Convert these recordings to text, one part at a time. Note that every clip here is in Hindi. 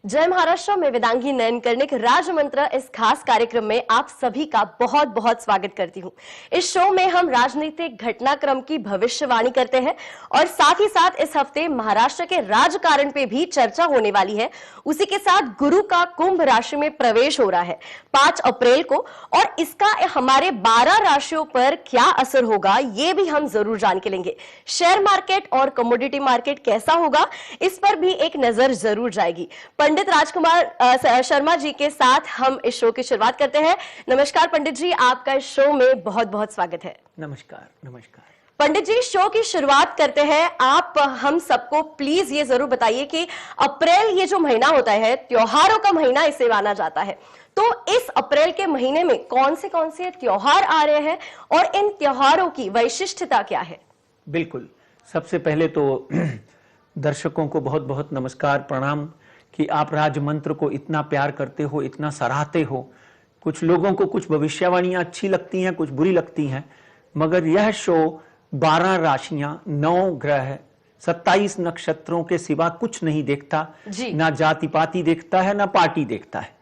जय महाराष्ट्र में वेदांगी नयन कर्णिक राजमंत्र इस खास कार्यक्रम में आप सभी का बहुत बहुत स्वागत करती हूं। इस शो में हम राजनीतिक घटनाक्रम की भविष्यवाणी करते हैं और साथ ही साथ इस हफ्ते महाराष्ट्र के राजकारण पे भी चर्चा होने वाली है। उसी के साथ गुरु का कुंभ राशि में प्रवेश हो रहा है 5 अप्रैल को, और इसका हमारे 12 राशियों पर क्या असर होगा ये भी हम जरूर जान के लेंगे। शेयर मार्केट और कमोडिटी मार्केट कैसा होगा इस पर भी एक नजर जरूर जाएगी। पंडित राजकुमार शर्मा जी के साथ हम इस शो की शुरुआत करते हैं। नमस्कार पंडित जी, आपका इस शो में बहुत बहुत स्वागत है। नमस्कार। नमस्कार पंडित जी, शो की शुरुआत करते हैं। आप हम सबको प्लीज ये जरूर बताइए कि अप्रैल ये जो महीना होता है त्योहारों का महीना इसे माना जाता है, तो इस अप्रैल के महीने में कौन से त्योहार आ रहे हैं और इन त्योहारों की वैशिष्ट्यता क्या है? बिल्कुल, सबसे पहले तो दर्शकों को बहुत बहुत नमस्कार, प्रणाम कि आप राजमंत्र को इतना प्यार करते हो, इतना सराहते हो। कुछ लोगों को कुछ भविष्यवाणियां अच्छी लगती हैं, कुछ बुरी लगती हैं, मगर यह शो 12 राशियां, 9 ग्रह, 27 नक्षत्रों के सिवा कुछ नहीं देखता, ना जाति पाति देखता है, ना पार्टी देखता है।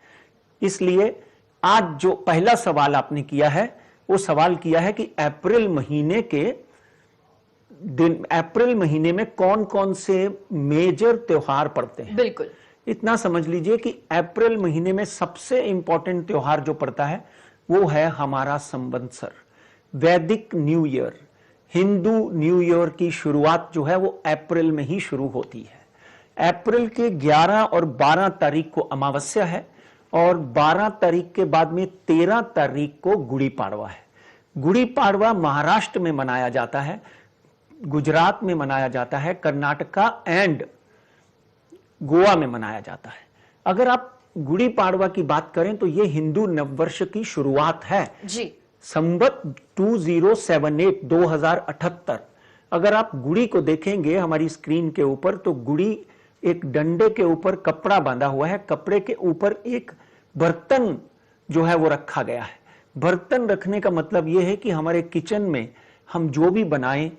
इसलिए आज जो पहला सवाल आपने किया है वो सवाल किया है कि अप्रैल महीने में कौन कौन से मेजर त्योहार पड़ते हैं। बिल्कुल, इतना समझ लीजिए कि अप्रैल महीने में सबसे इंपॉर्टेंट त्योहार जो पड़ता है वो है हमारा संवत्सर, वैदिक new year. Hindu new year की शुरुआत जो है वो अप्रैल में ही शुरू होती है। अप्रैल के 11 और 12 तारीख को अमावस्या है और 12 तारीख के बाद में 13 तारीख को गुड़ी पाड़वा है। गुड़ी पाड़वा महाराष्ट्र में मनाया जाता है, गुजरात में मनाया जाता है, कर्नाटका एंड गोवा में मनाया जाता है। अगर आप गुड़ी पाड़वा की बात करें तो यह हिंदू नववर्ष की शुरुआत है जी। संवत 2078। अगर आप गुड़ी को देखेंगे हमारी स्क्रीन के ऊपर तो गुड़ी एक डंडे के ऊपर कपड़ा बांधा हुआ है, कपड़े के ऊपर एक बर्तन जो है वो रखा गया है। बर्तन रखने का मतलब यह है कि हमारे किचन में हम जो भी बनाएं,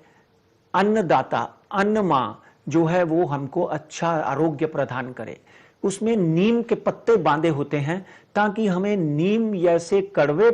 अन्नदाता, अन्न मां जो है वो हमको अच्छा आरोग्य प्रदान करे। उसमें नीम के पत्ते बांधे होते हैं ताकि हमें नीम जैसे कड़वे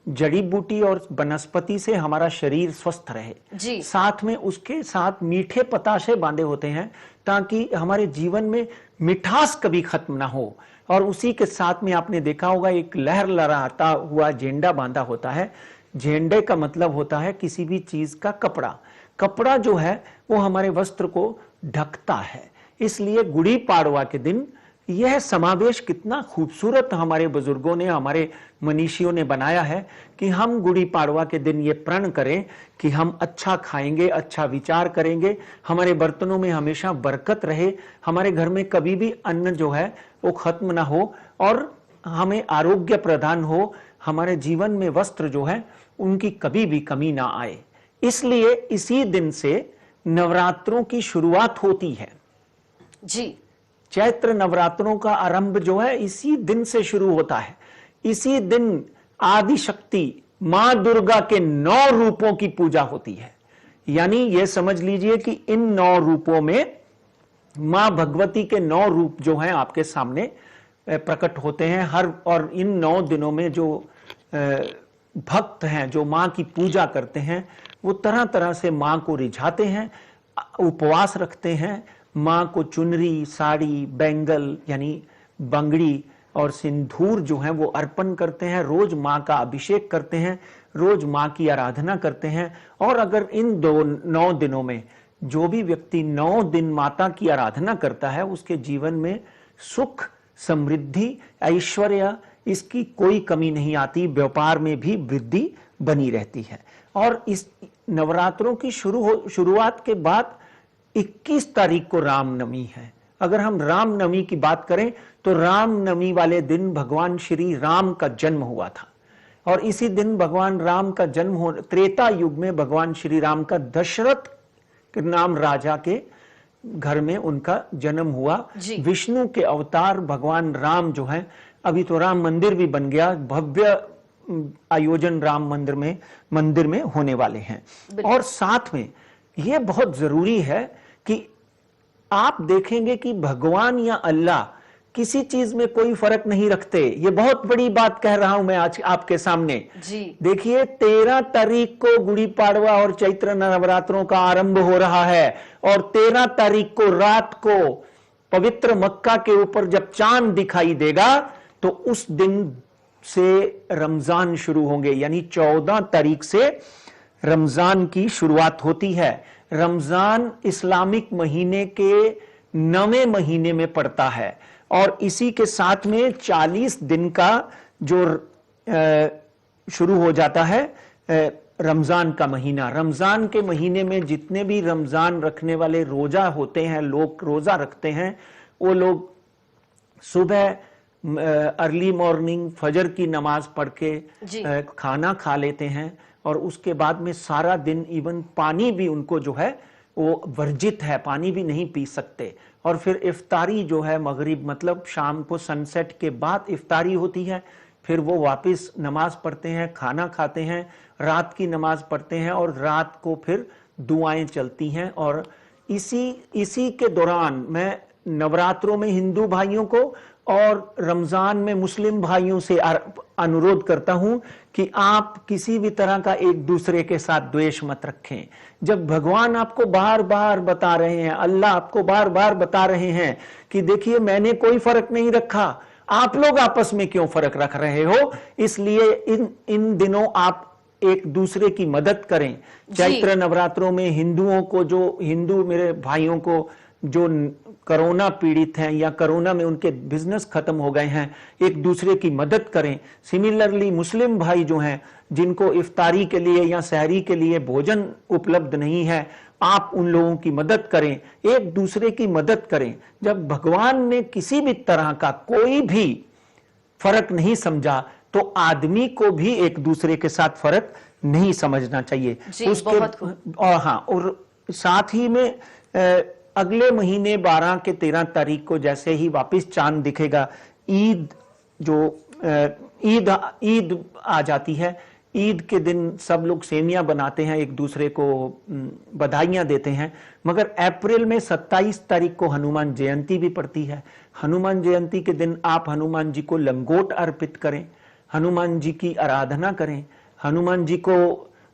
जड़ी बूटी और वनस्पति से हमारा शरीर स्वस्थ रहे जी। साथ में उसके साथ मीठे पताशे बांधे होते हैं ताकि हमारे जीवन में मिठास कभी खत्म ना हो। और उसी के साथ में आपने देखा होगा एक लहर लहराता हुआ झंडा बांधा होता है। झंडे का मतलब होता है किसी भी चीज का कपड़ा। कपड़ा जो है वो हमारे वस्त्र को ढकता है। इसलिए गुड़ी पाड़वा के दिन यह समावेश कितना खूबसूरत हमारे बुजुर्गों ने, हमारे मनीषियों ने बनाया है कि हम गुड़ी पाड़वा के दिन ये प्रण करें कि हम अच्छा खाएंगे, अच्छा विचार करेंगे, हमारे बर्तनों में हमेशा बरकत रहे, हमारे घर में कभी भी अन्न जो है वो खत्म ना हो और हमें आरोग्य प्रदान हो, हमारे जीवन में वस्त्र जो है उनकी कभी भी कमी ना आए। इसलिए इसी दिन से नवरात्रों की शुरुआत होती है जी। चैत्र नवरात्रों का आरंभ जो है इसी दिन से शुरू होता है। इसी दिन आदि शक्ति मां दुर्गा के 9 रूपों की पूजा होती है। यानी यह समझ लीजिए कि इन 9 रूपों में मां भगवती के 9 रूप जो हैं आपके सामने प्रकट होते हैं और इन 9 दिनों में जो भक्त हैं जो मां की पूजा करते हैं वो तरह तरह से मां को रिझाते हैं, उपवास रखते हैं, मां को चुनरी, साड़ी, बैंगल यानी बंगड़ी और सिंदूर जो है वो अर्पण करते हैं। रोज मां का अभिषेक करते हैं, रोज मां की आराधना करते हैं। और अगर इन 9 दिनों में जो भी व्यक्ति 9 दिन माता की आराधना करता है उसके जीवन में सुख, समृद्धि, ऐश्वर्य इसकी कोई कमी नहीं आती, व्यापार में भी वृद्धि बनी रहती है। और इस नवरात्रों की शुरुआत के बाद 21 तारीख को रामनवमी है। अगर हम रामनवमी की बात करें तो रामनवमी वाले दिन भगवान श्री राम का जन्म हुआ था और इसी दिन भगवान राम का जन्म हो त्रेता युग में भगवान श्री राम का दशरथ के नाम राजा के घर में उनका जन्म हुआ। विष्णु के अवतार भगवान राम जो है, अभी तो राम मंदिर भी बन गया, भव्य आयोजन राम मंदिर में होने वाले हैं। और साथ में यह बहुत जरूरी है कि आप देखेंगे कि भगवान या अल्लाह किसी चीज में कोई फर्क नहीं रखते। ये बहुत बड़ी बात कह रहा हूं मैं आज आपके सामने जी। देखिए 13 तारीख को गुड़ी पाड़वा और चैत्र नवरात्रों का आरंभ हो रहा है और 13 तारीख को रात को पवित्र मक्का के ऊपर जब चांद दिखाई देगा तो उस दिन से रमजान शुरू होंगे, यानी 14 तारीख से रमजान की शुरुआत होती है। रमजान इस्लामिक महीने के 9वें महीने में पड़ता है और इसी के साथ में 40 दिन का जो शुरू हो जाता है रमजान का महीना। रमजान के महीने में जितने भी रमजान रखने वाले रोजा होते हैं, लोग रोजा रखते हैं, वो लोग सुबह अर्ली मॉर्निंग फजर की नमाज पढ़ के खाना खा लेते हैं और उसके बाद में सारा दिन इवन पानी भी उनको जो है वो वर्जित है, पानी भी नहीं पी सकते। और फिर इफ्तारी जो है मगरिब मतलब शाम को सनसेट के बाद इफ्तारी होती है, फिर वो वापस नमाज पढ़ते हैं, खाना खाते हैं, रात की नमाज पढ़ते हैं और रात को फिर दुआएं चलती हैं। और इसी के दौरान मैं नवरात्रों में हिंदू भाइयों को और रमजान में मुस्लिम भाइयों से अनुरोध करता हूं कि आप किसी भी तरह का एक दूसरे के साथ द्वेष मत रखें। जब भगवान आपको बार बार बता रहे हैं, अल्लाह आपको बार बार बता रहे हैं कि देखिए मैंने कोई फर्क नहीं रखा, आप लोग आपस में क्यों फर्क रख रहे हो, इसलिए इन दिनों आप एक दूसरे की मदद करें। चैत्र नवरात्रों में हिंदुओं को, जो हिंदू मेरे भाइयों को जो कोरोना पीड़ित हैं या कोरोना में उनके बिजनेस खत्म हो गए हैं, एक दूसरे की मदद करें। सिमिलरली मुस्लिम भाई जो हैं जिनको इफ्तारी के लिए या सहरी के लिए भोजन उपलब्ध नहीं है, आप उन लोगों की मदद करें, एक दूसरे की मदद करें। जब भगवान ने किसी भी तरह का कोई भी फर्क नहीं समझा तो आदमी को भी एक दूसरे के साथ फर्क नहीं समझना चाहिए। उसके और साथ ही में अगले महीने 12 के 13 तारीख को जैसे ही वापस चांद दिखेगा, ईद आ जाती है। ईद के दिन सब लोग सेमियां बनाते हैं, एक दूसरे को बधाइयां देते हैं। मगर अप्रैल में 27 तारीख को हनुमान जयंती भी पड़ती है। हनुमान जयंती के दिन आप हनुमान जी को लंगोट अर्पित करें, हनुमान जी की आराधना करें, हनुमान जी को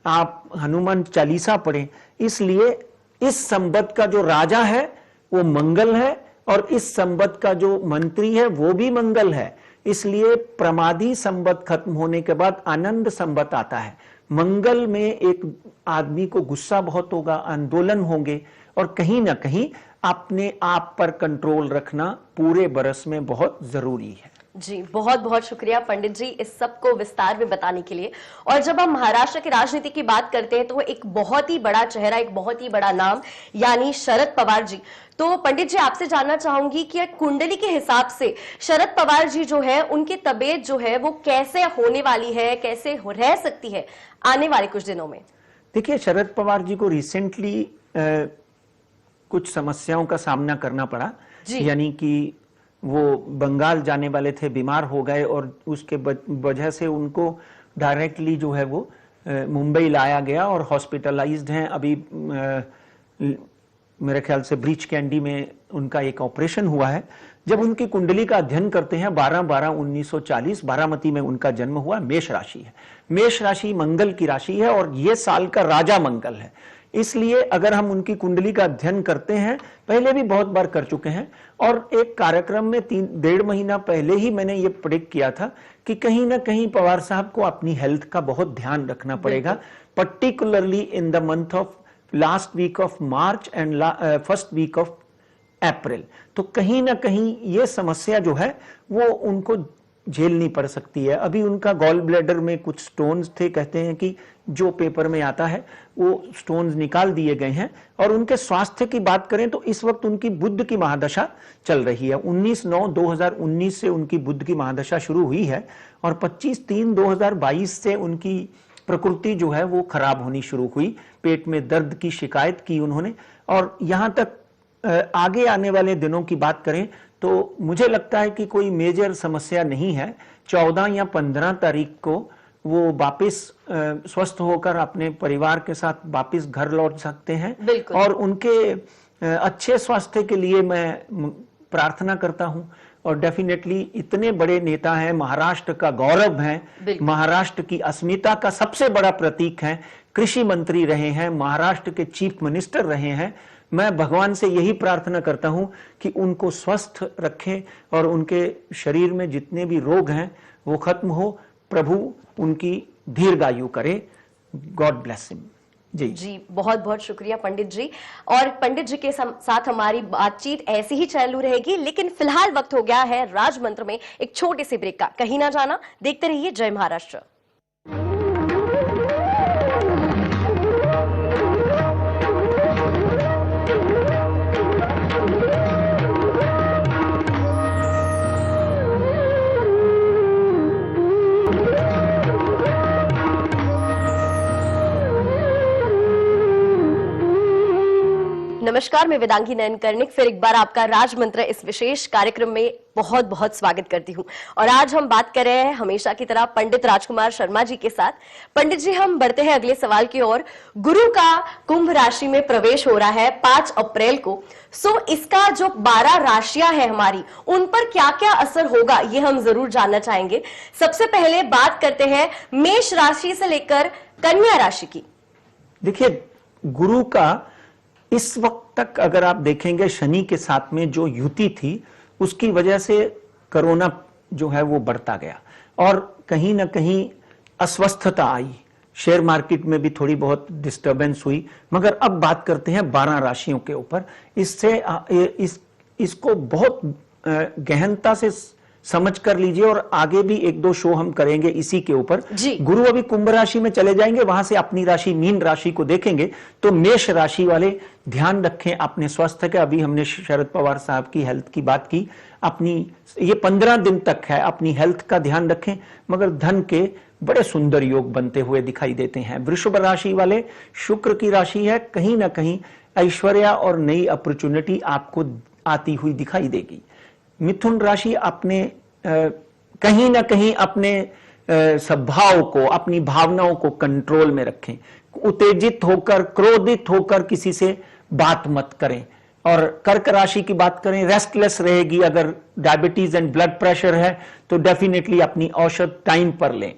आप हनुमान चालीसा पढ़ें। इसलिए इस संवत का जो राजा है वो मंगल है और इस संवत का जो मंत्री है वो भी मंगल है। इसलिए प्रमादी संवत खत्म होने के बाद आनंद संवत आता है। मंगल में एक आदमी को गुस्सा बहुत होगा, आंदोलन होंगे और कहीं ना कहीं अपने आप पर कंट्रोल रखना पूरे बरस में बहुत जरूरी है। जी, बहुत बहुत शुक्रिया पंडित जी इस सब को विस्तार में बताने के लिए। और जब हम महाराष्ट्र की राजनीति की बात करते हैं तो एक बहुत ही बड़ा चेहरा, एक बहुत ही बड़ा नाम यानी शरद पवार जी। तो पंडित जी आपसे जानना चाहूंगी कि कुंडली के हिसाब से शरद पवार जी जो है उनकी तबीयत जो है वो कैसे होने वाली है, कैसे रह सकती है आने वाले कुछ दिनों में? देखिए, शरद पवार जी को रिसेंटली कुछ समस्याओं का सामना करना पड़ा, यानी कि वो बंगाल जाने वाले थे, बीमार हो गए और उसके वजह से उनको डायरेक्टली जो है वो मुंबई लाया गया और हॉस्पिटलाइज्ड हैं। अभी मेरे ख्याल से ब्रीच कैंडी में उनका एक ऑपरेशन हुआ है। जब उनकी कुंडली का अध्ययन करते हैं 12/12/1940 बारामती में उनका जन्म हुआ। मेष राशि है, मेष राशि मंगल की राशि है और ये साल का राजा मंगल है। इसलिए अगर हम उनकी कुंडली का अध्ययन करते हैं, पहले भी बहुत बार कर चुके हैं और एक कार्यक्रम में 3-1.5 महीना पहले ही मैंने ये प्रेडिक्ट किया था कि कहीं ना कहीं पवार साहब को अपनी हेल्थ का बहुत ध्यान रखना पड़ेगा, particularly in the month of last week of March and first week of April. तो कहीं ना कहीं ये समस्या जो है वो उनको झेलनी पड़ सकती है। अभी उनका गॉल ब्लैडर में कुछ स्टोन्स थे, कहते हैं कि जो पेपर में आता है वो स्टोन्स निकाल दिए गए हैं। और उनके स्वास्थ्य की बात करें तो इस वक्त उनकी बुध की महादशा चल रही है। 19/9/2019 से उनकी बुध की महादशा शुरू हुई है और 25/3/2022 से उनकी प्रकृति जो है वो खराब होनी शुरू हुई। पेट में दर्द की शिकायत की उन्होंने। और यहां तक आगे आने वाले दिनों की बात करें तो मुझे लगता है कि कोई मेजर समस्या नहीं है। 14 या 15 तारीख को वो वापस स्वस्थ होकर अपने परिवार के साथ वापस घर लौट सकते हैं और उनके अच्छे स्वास्थ्य के लिए मैं प्रार्थना करता हूं। और डेफिनेटली इतने बड़े नेता हैं, महाराष्ट्र का गौरव हैं, महाराष्ट्र की अस्मिता का सबसे बड़ा प्रतीक हैं, कृषि मंत्री रहे हैं, महाराष्ट्र के चीफ मिनिस्टर रहे हैं। मैं भगवान से यही प्रार्थना करता हूं कि उनको स्वस्थ रखें और उनके शरीर में जितने भी रोग हैं वो खत्म हो, प्रभु उनकी दीर्घायु करे। God bless him. जी बहुत बहुत शुक्रिया पंडित जी। और पंडित जी के साथ हमारी बातचीत ऐसी ही चालू रहेगी, लेकिन फिलहाल वक्त हो गया है राजमंत्र में एक छोटे से ब्रेक का। कहीं ना जाना, देखते रहिए जय महाराष्ट्र। नमस्कार, मैं वेदांगी नयन कर्णिक फिर एक बार आपका राजमंत्र इस विशेष कार्यक्रम में बहुत बहुत स्वागत करती हूं। और आज हम बात कर रहे हैं हमेशा की तरह पंडित राजकुमार शर्मा जी के साथ। पंडित जी, हम बढ़ते हैं अगले सवाल की ओर। गुरु का कुंभ राशि में प्रवेश हो रहा है 5 अप्रैल को। सो इसका जो 12 राशियां हैं हमारी, उन पर क्या क्या असर होगा ये हम जरूर जानना चाहेंगे। सबसे पहले बात करते हैं मेष राशि से लेकर कन्या राशि की। देखिए, गुरु का इस वक्त तक अगर आप देखेंगे शनि के साथ में जो युति थी उसकी वजह से कोरोना जो है वो बढ़ता गया और कहीं ना कहीं अस्वस्थता आई, शेयर मार्केट में भी थोड़ी बहुत डिस्टरबेंस हुई। मगर अब बात करते हैं 12 राशियों के ऊपर। इससे इसको बहुत गहनता से समझ कर लीजिए और आगे भी 1-2 शो हम करेंगे इसी के ऊपर। गुरु अभी कुंभ राशि में चले जाएंगे, वहां से अपनी राशि मीन राशि को देखेंगे। तो मेष राशि वाले ध्यान रखें अपने स्वास्थ्य का। अभी हमने शरद पवार साहब की हेल्थ की बात की, अपनी ये 15 दिन तक है, अपनी हेल्थ का ध्यान रखें। मगर धन के बड़े सुंदर योग बनते हुए दिखाई देते हैं। वृषभ राशि वाले, शुक्र की राशि है, कहीं ना कहीं ऐश्वर्य और नई अपॉर्चुनिटी आपको आती हुई दिखाई देगी। मिथुन राशि अपने कहीं ना कहीं अपने स्वभाव को, अपनी भावनाओं को कंट्रोल में रखें। उत्तेजित होकर, क्रोधित होकर किसी से बात मत करें। और कर्क राशि की बात करें, रेस्टलेस रहेगी। अगर डायबिटीज एंड ब्लड प्रेशर है तो डेफिनेटली अपनी औषध टाइम पर लें।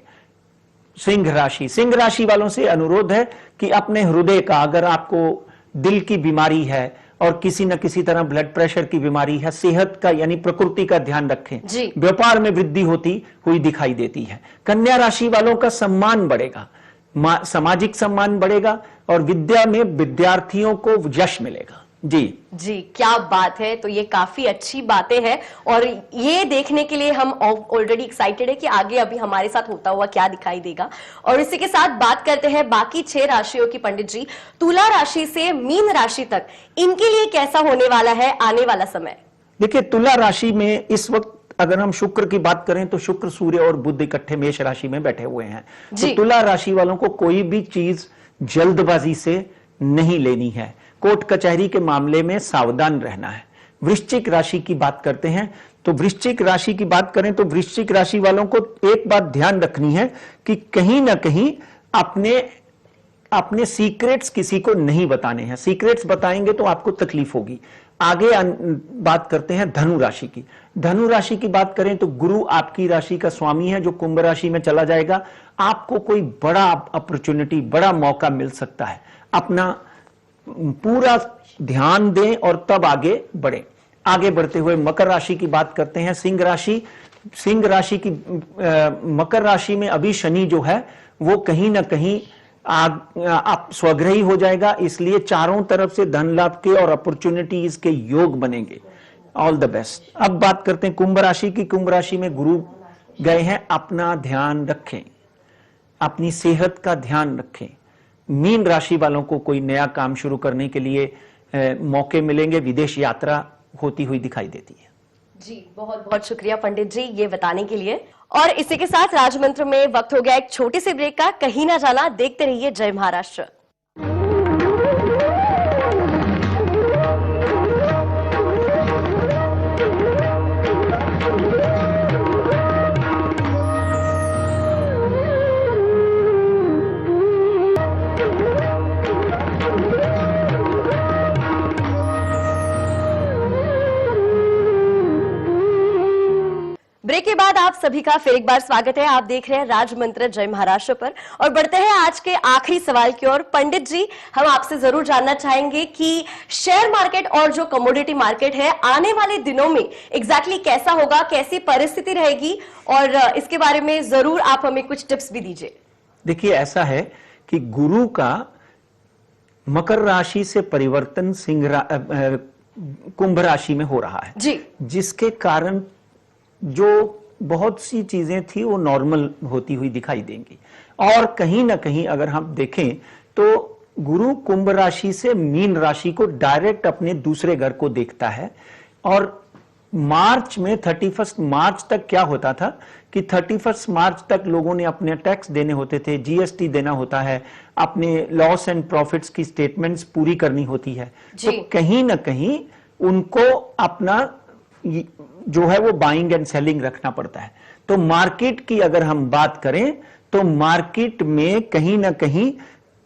सिंह राशि वालों से अनुरोध है कि अपने हृदय का, अगर आपको दिल की बीमारी है और किसी न किसी तरह ब्लड प्रेशर की बीमारी है, सेहत का यानी प्रकृति का ध्यान रखें। व्यापार में वृद्धि होती हुई दिखाई देती है। कन्या राशि वालों का सम्मान बढ़ेगा, सामाजिक सम्मान बढ़ेगा और विद्या में विद्यार्थियों को यश मिलेगा। जी क्या बात है। तो ये काफी अच्छी बातें हैं और ये देखने के लिए हम ऑलरेडी एक्साइटेड है कि आगे अभी हमारे साथ होता हुआ क्या दिखाई देगा। और इसी के साथ बात करते हैं बाकी 6 राशियों की। पंडित जी, तुला राशि से मीन राशि तक इनके लिए कैसा होने वाला है आने वाला समय? देखिए, तुला राशि में इस वक्त अगर हम शुक्र की बात करें तो शुक्र, सूर्य और बुध इकट्ठे मेष राशि में बैठे हुए हैं। तो तुला राशि वालों को कोई भी चीज जल्दबाजी से नहीं लेनी है। कोर्ट कचहरी के मामले में सावधान रहना है। वृश्चिक राशि की बात करते हैं तो वृश्चिक राशि की बात करें तो वृश्चिक राशि वालों को एक बात ध्यान रखनी है कि कहीं ना कहीं अपने सीक्रेट्स किसी को नहीं बताने हैं। सीक्रेट्स बताएंगे तो आपको तकलीफ होगी। आगे बात करते हैं धनु राशि की। धनु राशि की बात करें तो गुरु आपकी राशि का स्वामी है जो कुंभ राशि में चला जाएगा। आपको कोई बड़ा अपॉर्चुनिटी, बड़ा मौका मिल सकता है। अपना पूरा ध्यान दें और तब आगे बढ़ें। आगे बढ़ते हुए मकर राशि की बात करते हैं। सिंह राशि की मकर राशि में अभी शनि जो है वो कहीं ना कहीं आप स्वग्रही हो जाएगा, इसलिए चारों तरफ से धन लाभ के और अपॉर्चुनिटीज के योग बनेंगे। All the best. अब बात करते हैं कुंभ राशि की। कुंभ राशि में गुरु गए हैं, अपना ध्यान रखें, अपनी सेहत का ध्यान रखें। मीन राशि वालों को कोई नया काम शुरू करने के लिए मौके मिलेंगे, विदेश यात्रा होती हुई दिखाई देती है। जी बहुत बहुत शुक्रिया पंडित जी ये बताने के लिए। और इसी के साथ राजमंत्र में वक्त हो गया एक छोटे से ब्रेक का। कहीं ना जाना, देखते रहिए जय महाराष्ट्र। ब्रेक के बाद आप सभी का फिर एक बार स्वागत है। आप देख रहे हैं राज मंत्र जय महाराष्ट्र पर और बढ़ते हैं आज के आखिरी सवाल की ओर। पंडित जी, हम आपसे जरूर जानना चाहेंगे कि शेयर मार्केट और जो कमोडिटी मार्केट है आने वाले दिनों में एग्जैक्टली कैसा होगा, कैसी परिस्थिति रहेगी, और इसके बारे में जरूर आप हमें कुछ टिप्स भी दीजिए। देखिए, ऐसा है कि गुरु का मकर राशि से परिवर्तन कुंभ राशि में हो रहा है जी, जिसके कारण जो बहुत सी चीजें थी वो नॉर्मल होती हुई दिखाई देंगी। और कहीं ना कहीं अगर हम देखें तो गुरु कुंभ राशि से मीन राशि को डायरेक्ट अपने दूसरे घर को देखता है। और मार्च में 31 मार्च तक क्या होता था कि 31 मार्च तक लोगों ने अपने टैक्स देने होते थे, जीएसटी देना होता है, अपने लॉस एंड प्रॉफिट्स की स्टेटमेंट्स पूरी करनी होती है। तो कहीं ना कहीं उनको अपना जो है वो बाइंग एंड सेलिंग रखना पड़ता है। तो मार्केट की अगर हम बात करें तो मार्केट में कहीं ना कहीं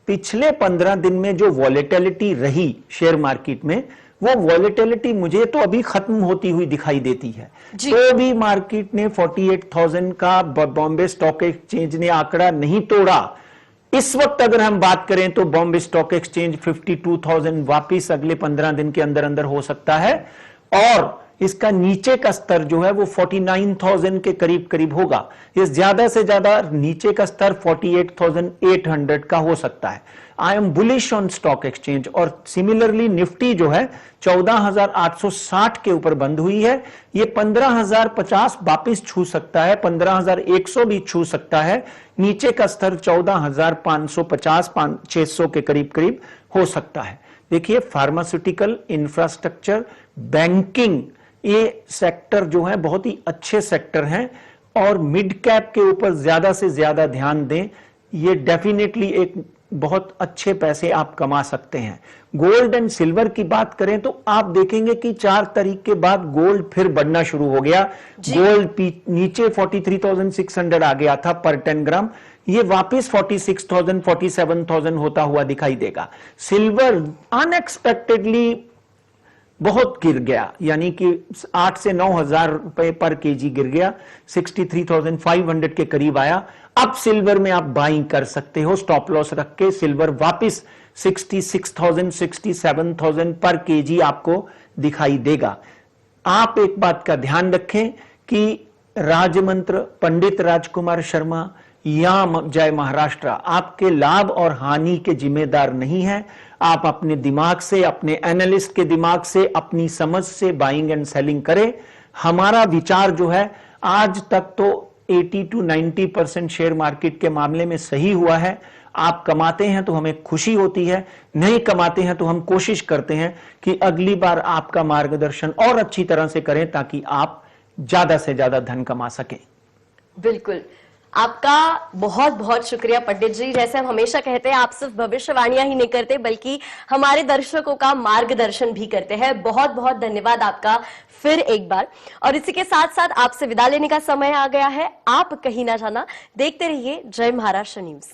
पिछले 15 दिन में जो वॉलेटिलिटी रही शेयर मार्केट में, वो वॉलेटिलिटी मुझे तो अभी खत्म होती हुई दिखाई देती है। तो भी मार्केट ने 48,000 का बॉम्बे स्टॉक एक्सचेंज ने आंकड़ा नहीं तोड़ा। इस वक्त अगर हम बात करें तो बॉम्बे स्टॉक एक्सचेंज 52,000 वापिस अगले 15 दिन के अंदर अंदर हो सकता है और इसका नीचे का स्तर जो है वो 49,000 के करीब करीब होगा। ये ज्यादा से ज्यादा नीचे का स्तर 48,800 का हो सकता है। I am bullish on stock exchange. और सिमिलरली निफ्टी जो है 14,860 के ऊपर बंद हुई है। ये 15,050 वापिस छू सकता है, 15,100 भी छू सकता है। नीचे का स्तर 14,550 600 के करीब करीब हो सकता है। देखिए, फार्मास्यूटिकल, इंफ्रास्ट्रक्चर, बैंकिंग, ये सेक्टर जो है बहुत ही अच्छे सेक्टर हैं और मिड कैप के ऊपर ज्यादा से ज्यादा ध्यान दें। ये डेफिनेटली एक बहुत अच्छे पैसे आप कमा सकते हैं। गोल्ड एंड सिल्वर की बात करें तो आप देखेंगे कि 4 तारीख के बाद गोल्ड फिर बढ़ना शुरू हो गया। गोल्ड नीचे 43,600 आ गया था पर 10 ग्राम, ये वापस 46,000 47,000 होता हुआ दिखाई देगा। सिल्वर अनएक्सपेक्टेडली बहुत गिर गया, यानी कि 8 से 9,000 रुपए पर केजी गिर गया, 63,500 के करीब आया। अब सिल्वर में आप बाइंग कर सकते हो स्टॉप लॉस रख के। सिल्वर वापस 66,000 67,000 पर केजी आपको दिखाई देगा। आप एक बात का ध्यान रखें कि राजमंत्र पंडित राजकुमार शर्मा या जय महाराष्ट्र आपके लाभ और हानि के जिम्मेदार नहीं है। आप अपने दिमाग से, अपने एनालिस्ट के दिमाग से, अपनी समझ से बाइंग एंड सेलिंग करें। हमारा विचार जो है आज तक तो 80 to 90% शेयर मार्केट के मामले में सही हुआ है। आप कमाते हैं तो हमें खुशी होती है, नहीं कमाते हैं तो हम कोशिश करते हैं कि अगली बार आपका मार्गदर्शन और अच्छी तरह से करें ताकि आप ज्यादा से ज्यादा धन कमा सकें। बिल्कुल, आपका बहुत बहुत शुक्रिया पंडित जी। जैसे हम हमेशा कहते हैं, आप सिर्फ भविष्यवाणियां ही नहीं करते बल्कि हमारे दर्शकों का मार्गदर्शन भी करते हैं। बहुत बहुत धन्यवाद आपका फिर एक बार। और इसी के साथ साथ आपसे विदा लेने का समय आ गया है। आप कहीं ना जाना, देखते रहिए जय महाराष्ट्र न्यूज।